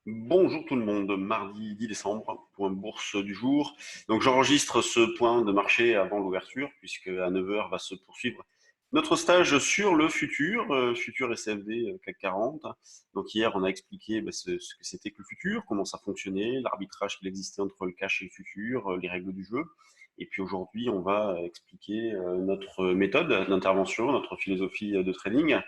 Bonjour tout le monde, mardi 10 décembre, point bourse du jour. Donc j'enregistre ce point de marché avant l'ouverture, puisque à 9 heures va se poursuivre notre stage sur le futur, futur SFD CAC 40. Donc hier on a expliqué ce que c'était que le futur, comment ça fonctionnait, l'arbitrage qu'il existait entre le cash et le futur, les règles du jeu. Et puis aujourd'hui on va expliquer notre méthode d'intervention, notre philosophie de trading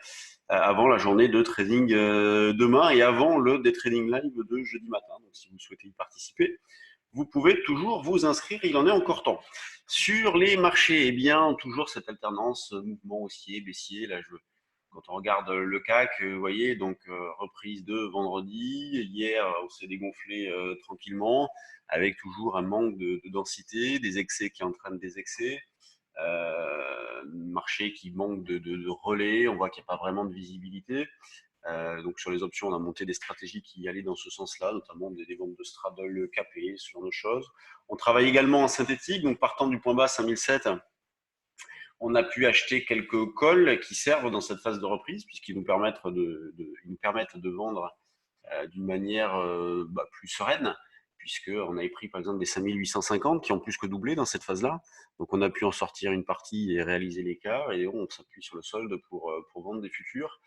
avant la journée de trading demain et avant le des trading live de jeudi matin. Donc, si vous souhaitez y participer, vous pouvez toujours vous inscrire. Il en est encore temps. Sur les marchés, eh bien, toujours cette alternance mouvement haussier, baissier. Là, quand on regarde le CAC, vous voyez, donc reprise de vendredi. Hier, on s'est dégonflé tranquillement, avec toujours un manque de densité, des excès qui entraînent des excès. Marché qui manque de relais, on voit qu'il n'y a pas vraiment de visibilité. Donc sur les options, on a monté des stratégies qui allaient dans ce sens-là, notamment des ventes de straddle capées, ce genre de choses. On travaille également en synthétique, donc partant du point bas 5007, on a pu acheter quelques calls qui servent dans cette phase de reprise, puisqu'ils nous permettent de vendre d'une manière plus sereine, puisqu'on avait pris par exemple des 5850 qui ont plus que doublé dans cette phase-là. Donc on a pu en sortir une partie et réaliser l'écart, et on s'appuie sur le solde pour vendre des futurs.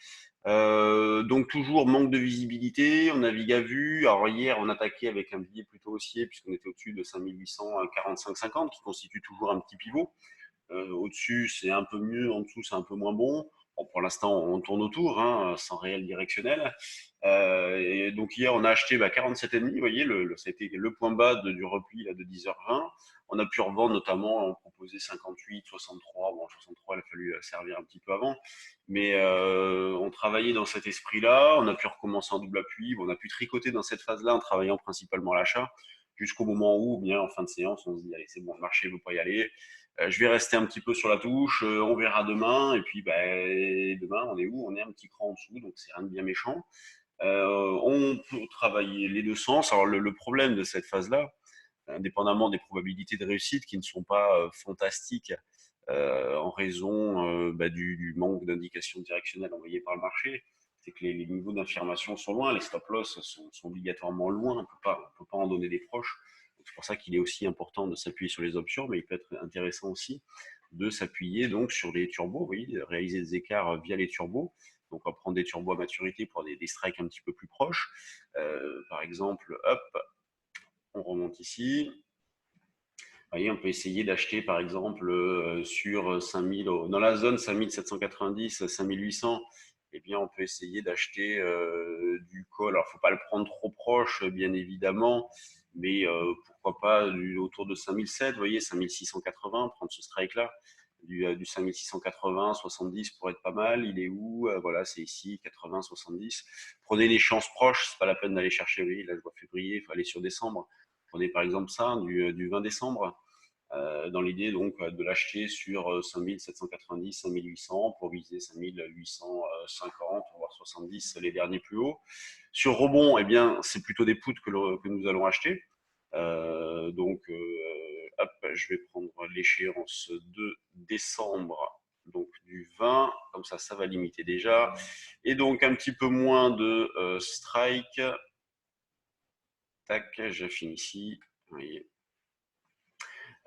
Donc toujours manque de visibilité, on navigue à vue. Alors hier on attaquait avec un billet plutôt haussier, puisqu'on était au-dessus de 5845,50 qui constitue toujours un petit pivot. Au-dessus, c'est un peu mieux, en dessous, c'est un peu moins bon. Bon, pour l'instant, on tourne autour, hein, sans réel directionnel. Et donc hier, on a acheté 47,5. Vous voyez, ça a été le point bas du repli là, de 10h20. On a pu revendre notamment, on proposait 58, 63. Bon, 63, il a fallu servir un petit peu avant. Mais on travaillait dans cet esprit-là. On a pu recommencer en double appui. Bon, on a pu tricoter dans cette phase-là en travaillant principalement à l'achat. Jusqu'au moment où, bien en fin de séance, on se dit, allez, c'est bon, le marché ne veut pas y aller. Je vais rester un petit peu sur la touche, on verra demain. Et puis demain, on est où? On est un petit cran en dessous, donc c'est rien de bien méchant. On peut travailler les deux sens. Alors le problème de cette phase-là, indépendamment des probabilités de réussite qui ne sont pas fantastiques en raison du manque d'indications directionnelles envoyées par le marché, c'est que les niveaux d'information sont loin, les stop loss sont obligatoirement loin, on peut pas en donner des proches. C'est pour ça qu'il est aussi important de s'appuyer sur les options, mais il peut être intéressant aussi de s'appuyer donc sur les turbos, vous voyez, de réaliser des écarts via les turbos. Donc on va prendre des turbos à maturité pour des strikes un petit peu plus proches. Par exemple, hop, on remonte ici. Vous voyez, on peut essayer d'acheter par exemple sur 5000, dans la zone 5790, 5800, eh bien on peut essayer d'acheter du call. Alors, il ne faut pas le prendre trop proche, bien évidemment, mais pourquoi pas autour de 5007, vous voyez, 5680, prendre ce strike-là. Du 5680, 70 pourrait être pas mal. Il est où? Voilà, c'est ici, 80, 70. Prenez les chances proches, c'est pas la peine d'aller chercher, oui, là je vois février, il faut aller sur décembre. Prenez par exemple ça, du 20 décembre, dans l'idée donc de l'acheter sur 5790, 5800 pour viser 5850, voire 70 les derniers plus hauts. Sur rebond, eh bien, c'est plutôt des puts que nous allons acheter. Hop, je vais prendre l'échéance de décembre, donc du 20, comme ça va limiter déjà. Et donc un petit peu moins de strike. Tac, je finis ici. Vous voyez.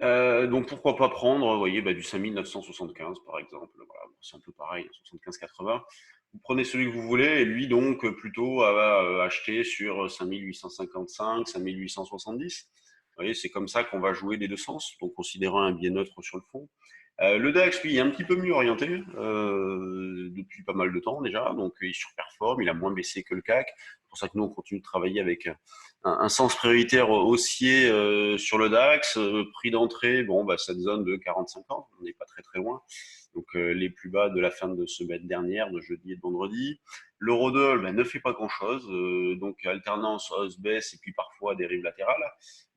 Donc pourquoi pas prendre, vous voyez, du 5975 par exemple. Voilà, bon, c'est un peu pareil, 75,80. Vous prenez celui que vous voulez et lui donc plutôt à acheter sur 5855, 5870. Vous voyez, c'est comme ça qu'on va jouer des deux sens, donc considérant un biais neutre sur le fond. Le DAX, lui, est un petit peu mieux orienté depuis pas mal de temps déjà, donc il surperforme, il a moins baissé que le CAC. C'est pour ça que nous, on continue de travailler avec un sens prioritaire haussier sur le DAX. Prix d'entrée, bon, cette zone de 40-50, on n'est pas très très loin. Donc les plus bas de la fin de semaine dernière, de jeudi et de vendredi. L'eurodoll ne fait pas grand-chose, donc alternance hausse-baisse et puis parfois dérive latérale.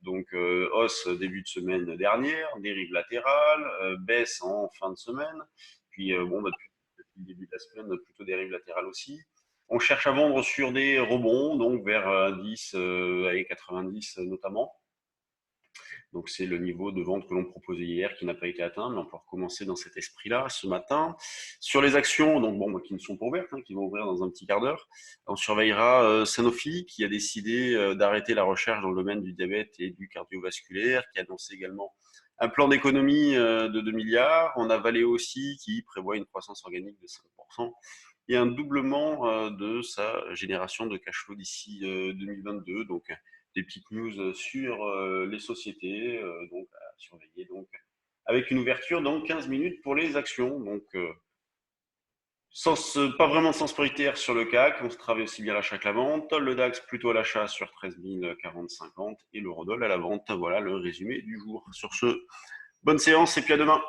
Donc hausse début de semaine dernière, dérive latérale, baisse en fin de semaine, puis depuis le début de la semaine, plutôt dérive latérale aussi. On cherche à vendre sur des rebonds, donc vers 10 et 90 notamment. Donc, c'est le niveau de vente que l'on proposait hier qui n'a pas été atteint, mais on peut recommencer dans cet esprit-là ce matin. Sur les actions, donc bon, qui ne sont pas ouvertes, qui vont ouvrir dans un petit quart d'heure, on surveillera Sanofi qui a décidé d'arrêter la recherche dans le domaine du diabète et du cardiovasculaire, qui a annoncé également un plan d'économie de 2 milliards. On a Valeo aussi qui prévoit une croissance organique de 5% et un doublement de sa génération de cash flow d'ici 2022. Donc, des petites news sur les sociétés, donc à surveiller donc avec une ouverture dans 15 minutes pour les actions. Donc, pas vraiment de sens prioritaire sur le CAC, on se travaille aussi bien à l'achat que la vente. Le DAX plutôt à l'achat sur 13 40-50 et l'eurodoll à la vente. Voilà le résumé du jour. Sur ce, bonne séance et puis à demain.